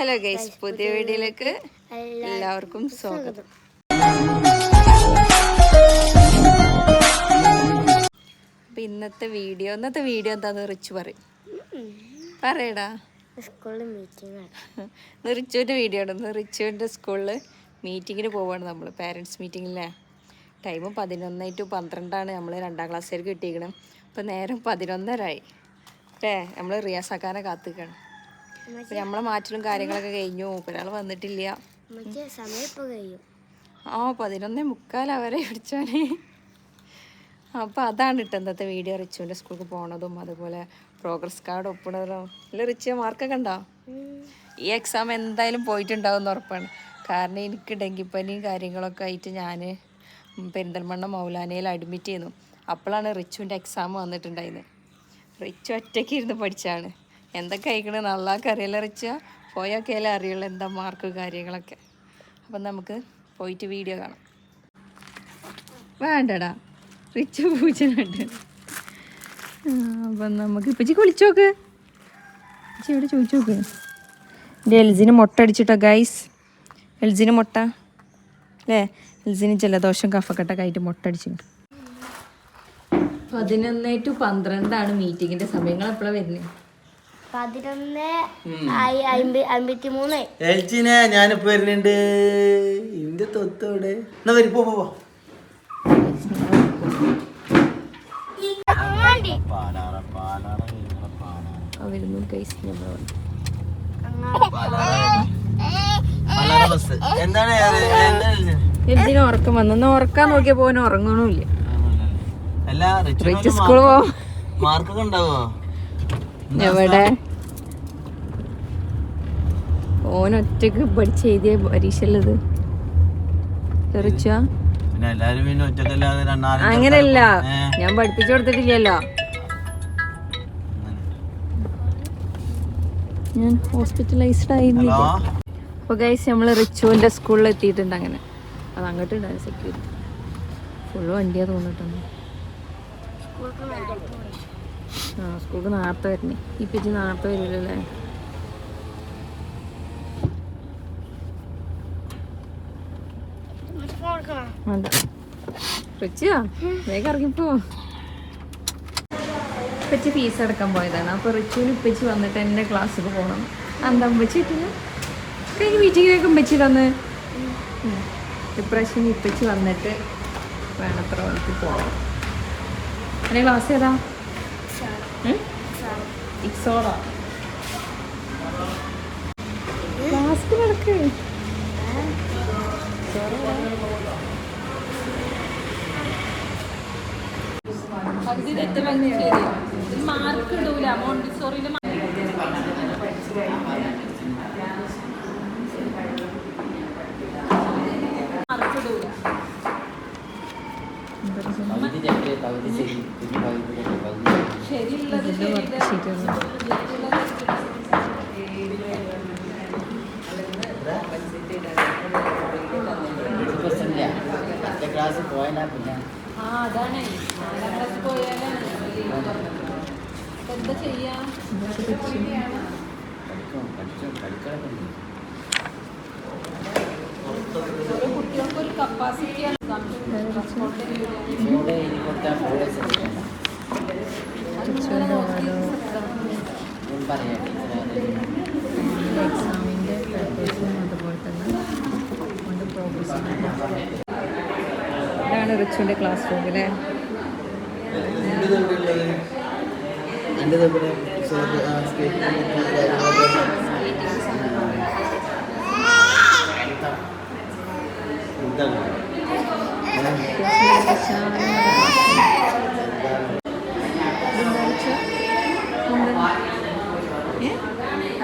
Hello guys, പുതിയ വീഡിയോയിലേക്ക് എല്ലാവർക്കും സ്വാഗതം. അപ്പം ഇന്നത്തെ വീഡിയോ എന്താന്ന് റിച്ചു പറയടാ. സ്കൂളിൽ മീറ്റിംഗ് റിച്ചുവിൻ്റെ വീഡിയോ ആണ്. റിച്ചുവിൻ്റെ സ്കൂളിൽ മീറ്റിങ്ങിന് പോവാണ് നമ്മൾ, പാരൻസ് മീറ്റിങ്ങില്ലേ. ടൈം 11 to 12 നമ്മൾ 2ാം ക്ലാസ്സിലേക്ക് കിട്ടിയിരിക്കണം. അപ്പം നേരം 11:30 അല്ലേ. നമ്മൾ റിയാസാക്കാനെ കാത്തിക്കണം. അപ്പം നമ്മളെ മാറ്റലും കാര്യങ്ങളൊക്കെ കഴിഞ്ഞു. ഒരാൾ വന്നിട്ടില്ല. 11:45 അവരെ പിടിച്ചോനെ. അപ്പോൾ അതാണ് ഇന്നത്തെ വീഡിയോ. റിച്ചുവിൻ്റെ സ്കൂൾക്ക് പോണതും അതുപോലെ പ്രോഗ്രസ് കാർഡ് ഒപ്പിടുന്നതും. അല്ല റിച്ച്, മാർക്കൊക്കെ ഉണ്ടോ? ഈ എക്സാം എന്തായാലും പോയിട്ടുണ്ടാവും എന്ന് ഉറപ്പാണ്. കാരണം എനിക്ക് ഡെങ്കിപ്പനിയും കാര്യങ്ങളൊക്കെ ആയിട്ട് ഞാൻ പെരിന്തൽമണ്ണ മൗലാനയിൽ അഡ്മിറ്റ് ചെയ്യുന്നു. അപ്പോഴാണ് റിച്ചുവിൻ്റെ എക്സാം വന്നിട്ടുണ്ടായിരുന്നത്. റിച്ചു ഒറ്റയ്ക്ക് ഇരുന്ന് പഠിച്ചാണ്. എന്തൊക്കെ അയക്കണേ നല്ലതൊക്കെ അറിയില്ല. റിച്ച പോയൊക്കെയല്ലേ അറിയുള്ളൂ എന്താ മാർക്ക് കാര്യങ്ങളൊക്കെ. അപ്പം നമുക്ക് പോയിട്ട് വീഡിയോ കാണാം. വേണ്ടടാ, റിച്ച് പൂച്ചനുണ്ട്. അപ്പം നമുക്ക് ഇപ്പച്ചി വിളിച്ചോക്ക്. ഇപ്പച്ചി ഇവിടെ ചോദിച്ചോക്ക്. എൻ്റെ എൽസിന് മുട്ട അടിച്ചിട്ടോ ഗൈസ്. എൽസിന് മുട്ട അല്ലേ. എൽസിന് ജലദോഷം കഫക്കെട്ടൊക്കെ ആയിട്ട് മുട്ട അടിച്ചു. 11 to 12 മീറ്റിങ്ങിൻ്റെ സമയങ്ങൾ. എപ്പോഴാണ് വരുന്നത്? 11:53. എൽജിനെ ഞാനിപ്പോ വരുന്നുണ്ട്. ഇന്റെ തൊത്തോടെ എന്നാ വരി പോ. എൽജിന് ഉറക്കം വന്നു. ഉറക്കാൻ നോക്കിയ പോലും ഉറങ്ങണമില്ല. സ്കൂൾ പോവാം. മാർക്കൊക്കെ ഉണ്ടാവോ? എവിടെ ഓനൊറ്റക്ക് പഠിച്ച് എഴുതിയ പരീക്ഷയുള്ളത്. അങ്ങനെയല്ല, ഞാൻ പഠിപ്പിച്ചു കൊടുത്തിട്ടില്ലല്ലോ. ഞാൻ ഹോസ്പിറ്റലൈസ്ഡ് ആയിരുന്നില്ല. അപ്പൊ ഗൈസ്, നമ്മള് റിച്ചുവിന്റെ സ്കൂളിൽ എത്തിയിട്ടുണ്ട്. അങ്ങനെ അത് അങ്ങോട്ട് ഉണ്ടായിരുന്നു സെക്യൂരിറ്റി. ഫുള്ള് വണ്ടിയാ തോന്നിട്ടുണ്ട്. സ്കൂൾക്ക് നേരത്തെ വരണേ. ഇപ്പച്ചി നേരത്തെ വരില്ലല്ലേ. വേണ്ട റിച്ചാ, വേഗം ഇറങ്ങിപ്പോ. ഇപ്പച്ചി ഫീസ് അടക്കാൻ പോയതാണ്. അപ്പോൾ റിച്ചുവിന് ഇപ്പച്ചി വന്നിട്ട് എൻ്റെ ക്ലാസ്സിൽ പോകണം. എന്താ ഉമ്മച്ചി കിട്ടില്ല? കഴിഞ്ഞ മീറ്റിങ്ങിലേക്ക് ഉമ്മച്ചി തന്ന്. ഇപ്രാവശ്യം ഇപ്പച്ചി വന്നിട്ട് വേണത്ര വന്നിട്ട് പോകണം. എൻ്റെ ക്ലാസ് ഏതാ? ഇക്സോറാ. ക്ലാസ് നടക്ക്. മാർക്ക് ഇടൂല മോണ്ടിസോറിയില്. മാർക്ക് ഇടൂല. ശരിയുള്ളത് അതാണ്. 4ാം ക്ലാസ് പോയാലാണ് എന്താ ചെയ്യാ. ഓരോ കുട്ടികൾക്ക് ഒരു കപ്പാസിറ്റിയാണ്. എക്സാമിൻ്റെ പേപ്പേഴ്സും അതുപോലെ തന്നെ കൊണ്ട് പ്രോഗ്രസ്. ഇതാണ് റിച്ചുവിൻ്റെ ക്ലാസ് റൂം അല്ലേ.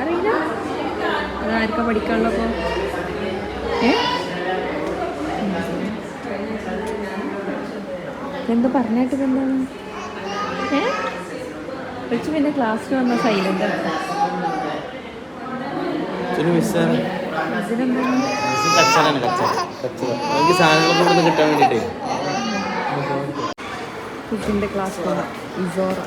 അറിയില്ല അതാർക്കാ പഠിക്കാനുള്ളപ്പോൾ. എന്താ പറഞ്ഞിട്ട് എന്താണ്? റിച്ചു പിന്നെ ക്ലാസ്സിൽ വന്ന സൈലന്റ് ആണ്. കുട്ടിൻ്റെ ക്ലാസ് ഇസോറ.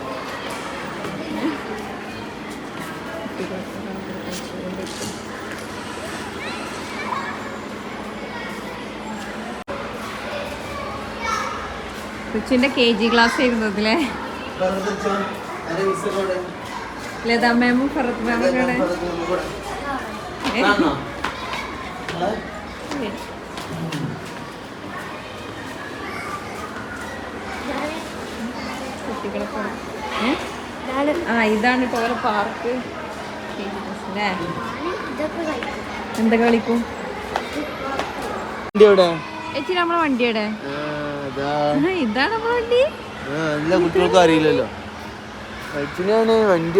റിച്ചുവിന്റെ KG ക്ലാസ് ആയിരുന്നു ഇതിലെ. ലതാ മാമും ഫറത്ത് മാമും ഇതാണ് കേട്ടോ ഓരോ പാർക്ക്. എന്താ കളിക്കും ചേച്ചി നമ്മളെ വണ്ടിയുടെ ഇതാണ് നമ്മളെ വണ്ടി. എല്ലാ കുട്ടികൾക്കും അറിയില്ലല്ലോ വണ്ടി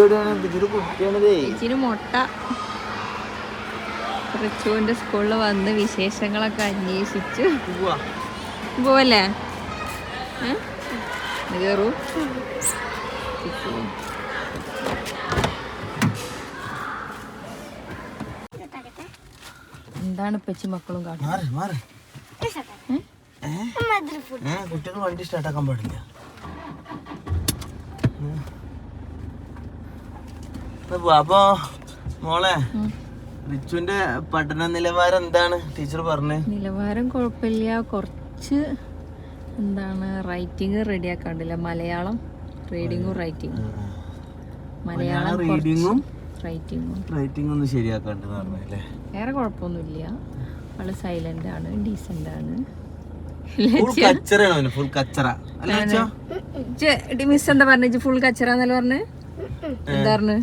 ചേച്ചിന് മുട്ട. റിച്ചുവിന്റെ സ്കൂളിൽ വന്ന് വിശേഷങ്ങളൊക്കെ അന്വേഷിച്ചു പോവല്ലേ. കയറൂ. എന്താണ് ഇപ്പച്ചി മക്കളും കാട്ടുന്നത്? കുട്ടികൾ വണ്ടി സ്റ്റാർട്ടാക്കാൻ പാടില്ല. അപ്പൊ മോളെ റിച്ചുവിന്റെ പഠന നിലവാരം എന്താണ് ടീച്ചർ പറഞ്ഞത്? നിലവാരം കുഴപ്പമില്ല. കുറച്ച് എന്താണ് റൈറ്റിംഗ് റെഡിയാക്കാണ്ടില്ല. മലയാളം റീഡിങ്ങും റൈറ്റിങ്ങും. മലയാളം റീഡിങ്ങും റൈറ്റിംഗും ഒന്ന് ശരിയാക്കാണ്ട് പറഞ്ഞല്ലേ. വേറെ കുഴപ്പമൊന്നുമില്ല. അവള് സൈലന്റ് ആണ്, ഡീസന്റ് ആണ്. മിസ് എന്താ പറഞ്ഞു? ഫുൾ കച്ചറ എന്നല്ല പറഞ്ഞു. എന്താ പറഞ്ഞു?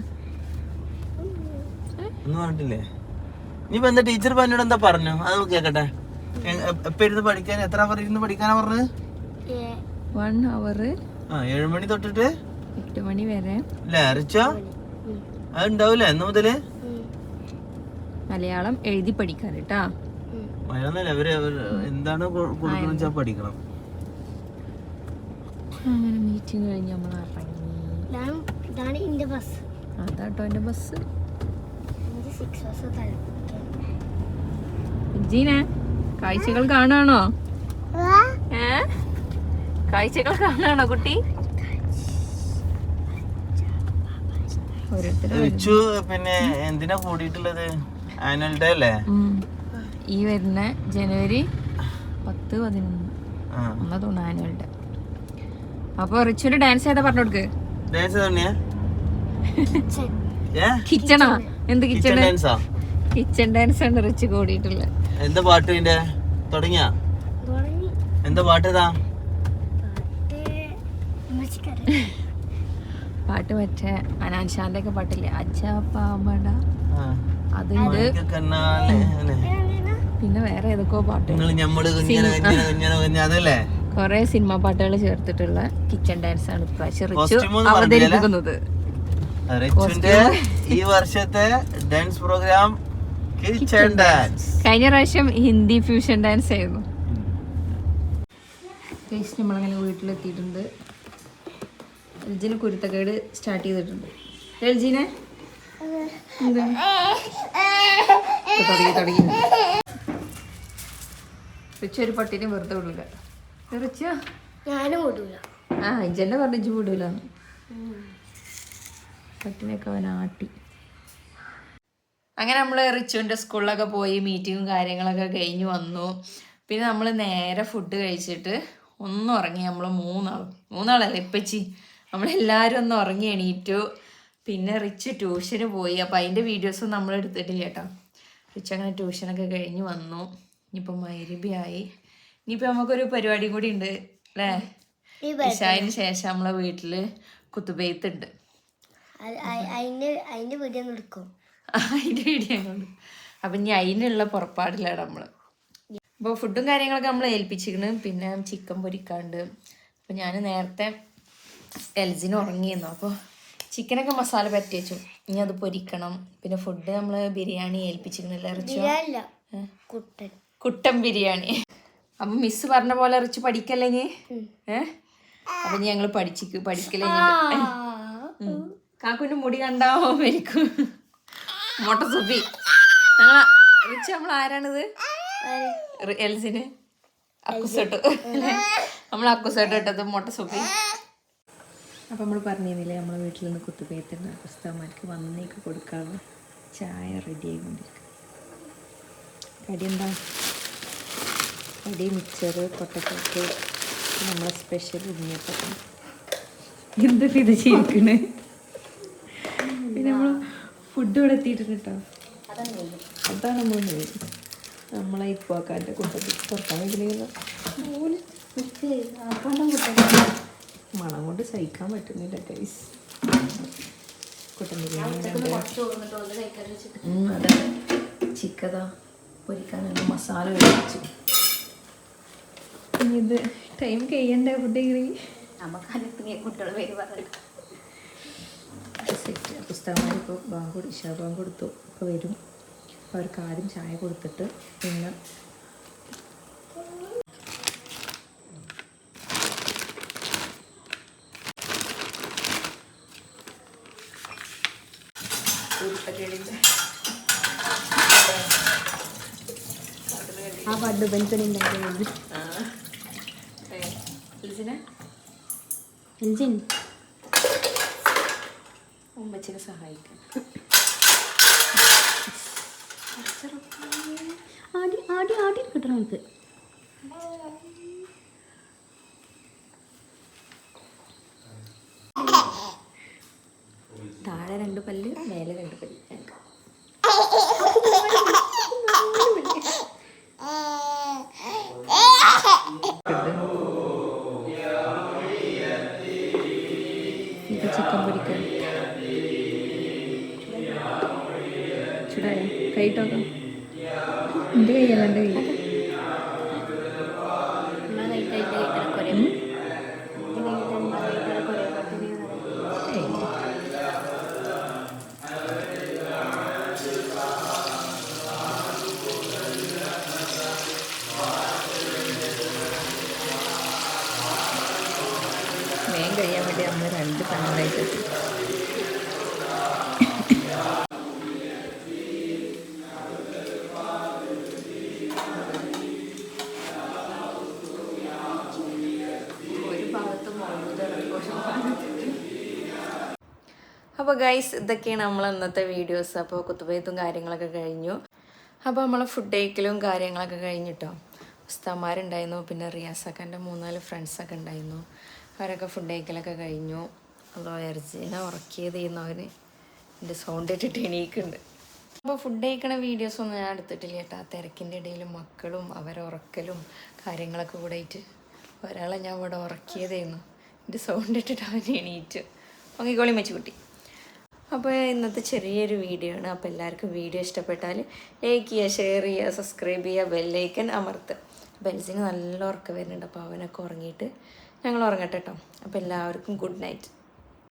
എന്താ ടീച്ചർ പറഞ്ഞോട് എന്താ പറഞ്ഞു? അത് കേക്കട്ടെ. എപ്പ ഇരുന്ന് പഠിക്കാൻ എത്ര അവർ ഇരുന്ന് പഠിക്കാനാ പറഞ്ഞത്? 1 hour 7 മണി തൊട്ടിട്ട് 8 മണി വരെ. റിച്ചോ അതുണ്ടാവൂലേ എന്ന് മുതല്? മലയാളം എഴുതി പഠിക്കാൻ കേട്ടാ. മലയാളം അവര് എന്താണ് കൊടുക്കുന്ന പഠിക്കണം. അങ്ങനെ മീറ്റിംഗ് കഴിഞ്ഞ് നമ്മൾ ഇറങ്ങി. അതാട്ടോ എന്റെ ബസ്. ജീനെ കാഴ്ചകൾ കാണാണോ? കാഴ്ചകൾ കാണാണോ കുട്ടി? പിന്നെ എന്തിനാ കൂടിയിട്ടുള്ളത്? ആനുവൽ ഡേ അല്ലേ? ഈ വരുന്ന ജനുവരി 10-11 ഒന്നതുകൊണ്ട് ആനുവൽ ഡേ. അപ്പൊ റിച്ചുവിന്റെ ഡാൻസ് ഏതാ പറഞ്ഞു കൊടുക്ക്. കിച്ചണാ? എന്ത് കിച്ചൺ ഡാൻസാ? കിച്ചൺ ഡാൻസ് ആണ് റിച്ച് കൂടിയിട്ടുള്ളത്. എന്താ പാട്ട് തുടങ്ങിയാ? എന്താ പാട്ട്? പാട്ട് മറ്റേ അനാൻഷാന്റെ ഒക്കെ പാട്ടില്ലേ, അച്ഛാ പാമട, അതുണ്ട്. പിന്നെ വേറെ ഏതൊക്കെയോ പാട്ടുകൾ, കൊറേ സിനിമ പാട്ടുകൾ ചേർത്തിട്ടുള്ള കിച്ചൺ ഡാൻസ് ആണ് ഇപ്രാവശ്യം റിച്ചു അവതരിപ്പിക്കുന്നത്. ഈ വർഷത്തെ ഡാൻസ് പ്രോഗ്രാം കിച്ചൺ ഡാൻസ്. കഴിഞ്ഞ പ്രാവശ്യം ഹിന്ദി ഫ്യൂഷൻ ഡാൻസ് ആയിരുന്നു. നമ്മളങ്ങനെ വീട്ടിലെത്തിയിട്ടുണ്ട്. എൽജിന് കുരുത്തക്കേട് സ്റ്റാർട്ട് ചെയ്തിട്ടുണ്ട്. എൽജിനെ തുടങ്ങി റിച്ച ഒരു പട്ടിനെ വെറുതെ വിടൂല. ഇജന്നെ പറഞ്ഞു വിടൂല. പട്ടിനൊക്കെ അവൻ ആട്ടി. അങ്ങനെ നമ്മൾ റിച്ചുവിൻ്റെ സ്കൂളിലൊക്കെ പോയി മീറ്റിങ്ങും കാര്യങ്ങളൊക്കെ കഴിഞ്ഞ് വന്നു. പിന്നെ നമ്മൾ നേരെ ഫുഡ് കഴിച്ചിട്ട് ഒന്ന് ഉറങ്ങി. നമ്മൾ മൂന്നാളല്ലേ ഇപ്പച്ചി, നമ്മളെല്ലാവരും ഒന്ന് ഉറങ്ങി എണീറ്റു. പിന്നെ റിച്ച് ട്യൂഷന് പോയി. അപ്പോൾ അതിൻ്റെ വീഡിയോസും നമ്മൾ എടുത്തിട്ടില്ല കേട്ടോ. റിച്ച് അങ്ങനെ ട്യൂഷനൊക്കെ കഴിഞ്ഞ് വന്നു. ഇനിയിപ്പോൾ മഗ്‌രിബായി. ഇനിയിപ്പോൾ നമുക്കൊരു പരിപാടി കൂടി ഉണ്ട് അല്ലേ? ഇശായിന് ശേഷം നമ്മളെ വീട്ടിൽ കുത്തുബെയ്ത്തുണ്ട്. അതിന്റെ വീഡിയോ എടുക്കും. അപ്പം ഇനി അതിനുള്ള പുറപ്പാടിലാണ് നമ്മൾ. അപ്പോൾ ഫുഡും കാര്യങ്ങളൊക്കെ നമ്മൾ ഏൽപ്പിച്ചിരിക്കണ്. പിന്നെ ചിക്കൻ പൊരിക്കാണ്ട്. അപ്പം ഞാൻ നേരത്തെ എൽജിന് ഉറങ്ങിയിരുന്നു. അപ്പോൾ ചിക്കനൊക്കെ മസാല പറ്റി വെച്ചു. ഇനി അത് പൊരിക്കണം. പിന്നെ ഫുഡ് നമ്മൾ ബിരിയാണി ഏൽപ്പിച്ചിരിക്കണില്ല റിച്ചു. കുട്ടൻ ബിരിയാണി. അപ്പം മിസ് പറഞ്ഞ പോലെ റിച്ച് പഠിക്കല്ലെങ്കിൽ അപ്പം ഞങ്ങൾ പഠിക്കല്ലെങ്കിൽ കാക്കുവിൻ്റെ മുടി കണ്ടാവോ മരിക്കും. മൊട്ട സുബി റിച്ച് നമ്മൾ ആരാണിത്? എൽസിന് അക്കുസട്ട്. നമ്മൾ അക്കുസട്ട് ഇട്ടത് മൊട്ട സുബി. അപ്പം നമ്മൾ പറഞ്ഞിരുന്നില്ലേ നമ്മളെ വീട്ടിൽ നിന്ന് കുത്തുപേത്തുണ്ട്. പുസ്തകന്മാർക്ക് വന്നേക്ക് കൊടുക്കാനുള്ള ചായ റെഡി ആയിക്കൊണ്ടിരിക്കും. കടി എന്താ? കടി മിക്സർ, പൊട്ടക്കോക്ക്, നമ്മളെ സ്പെഷ്യൽ ഉണ്ണിയപ്പം. എന്തൊക്കെ ഇത് ചെയ്യിക്കണേ. പിന്നെ നമ്മൾ ഫുഡ് ഇവിടെ എത്തിയിട്ടുണ്ട് കേട്ടോ. അതാണ് നമ്മൾ നമ്മളെ ഇപ്പോക്കാൻ്റെ കൂട്ടത്തിൽ തുറക്കാൻ വേണ്ടിയില്ല. മണം കൊണ്ട് സഹിക്കാൻ പറ്റുന്നില്ല ഗൈസ്. കുട്ടൻ ബിരിയാണി അതെ ചിക്കതാ പൊരിക്കാനുള്ള മസാല കഴിച്ചു. ഇനി ഇത് ടൈം കഴിയണ്ടേ ഫുഡ് കുട്ടികളെ പേര് പറഞ്ഞു. പുസ്തകന്മാർ ഇപ്പോൾ ഇഷാ ബാങ്ക് കൊടുത്തു. ഇപ്പോൾ വരും. അവർക്ക് ആദ്യം ചായ കൊടുത്തിട്ട് പിന്നെ ആ പണ്ട് ബെൻസണിണ്ടായിരുന്നു. ഉമ്മച്ചിനെ സഹായിക്കാം. ആടി കിട്ടണം നമുക്ക്. താഴെ 2 പല്ല്, മേലെ 2 പല്ല്. ഇത് ചിക്കൻ പൊരിക്കാൻ ചൂടായ കൈട്ടോക്കാം. എൻ്റെ കൈയല്ല, എൻ്റെ കൈ. വേഗം കഴിയാൻ വേണ്ടി നമ്മൾ 2 സാധനങ്ങളായിട്ട് അപ്പോൾ ഗൈസ് ഇതൊക്കെയാണ് നമ്മൾ ഇന്നത്തെ വീഡിയോസ്. അപ്പോൾ കുത്തുബൈത്തും കാര്യങ്ങളൊക്കെ കഴിഞ്ഞു. അപ്പോൾ നമ്മളെ ഫുഡ് കഴിക്കലും കാര്യങ്ങളൊക്കെ കഴിഞ്ഞിട്ടോ. ഉസ്താമാരുണ്ടായിരുന്നു, പിന്നെ റിയാസാക്കാൻ്റെ 3-4 ഫ്രണ്ട്സൊക്കെ ഉണ്ടായിരുന്നു. അവരൊക്കെ ഫുഡ് കഴിക്കലൊക്കെ കഴിഞ്ഞു. അതോ എർജിനെ ഉറക്കിയത് ചെയ്യുന്നവന് എൻ്റെ സൗണ്ട് ഇട്ടിട്ട് എണീക്കുന്നുണ്ട്. അപ്പോൾ ഫുഡ് കഴിക്കണ വീഡിയോസൊന്നും ഞാൻ എടുത്തിട്ടില്ല കേട്ടോ. ആ തിരക്കിൻ്റെ ഇടയിൽ മക്കളും അവരെ ഉറക്കലും കാര്യങ്ങളൊക്കെ കൂടെ ആയിട്ട് ഒരാളെ ഞാൻ ഇവിടെ ഉറക്കിയതായിരുന്നു. എൻ്റെ സൗണ്ട് ഇട്ടിട്ട് അവൻ എണീറ്റു. ഓങ്ങിക്കോളി വെച്ച് അപ്പോൾ ഇന്നത്തെ ചെറിയൊരു വീഡിയോ ആണ്. അപ്പോൾ എല്ലാവർക്കും വീഡിയോ ഇഷ്ടപ്പെട്ടാൽ ലൈക്ക് ചെയ്യുക, ഷെയർ ചെയ്യുക, സബ്സ്ക്രൈബ് ചെയ്യുക, ബെല്ലൈക്കൻ അമർത്തുക. ബെൽസിന് നല്ല ഉറക്കം വരുന്നുണ്ട്. അപ്പോൾ അവനൊക്കെ ഉറങ്ങിയിട്ട് ഞങ്ങൾ ഉറങ്ങട്ടെ കേട്ടോ. അപ്പോൾ എല്ലാവർക്കും ഗുഡ് നൈറ്റ്.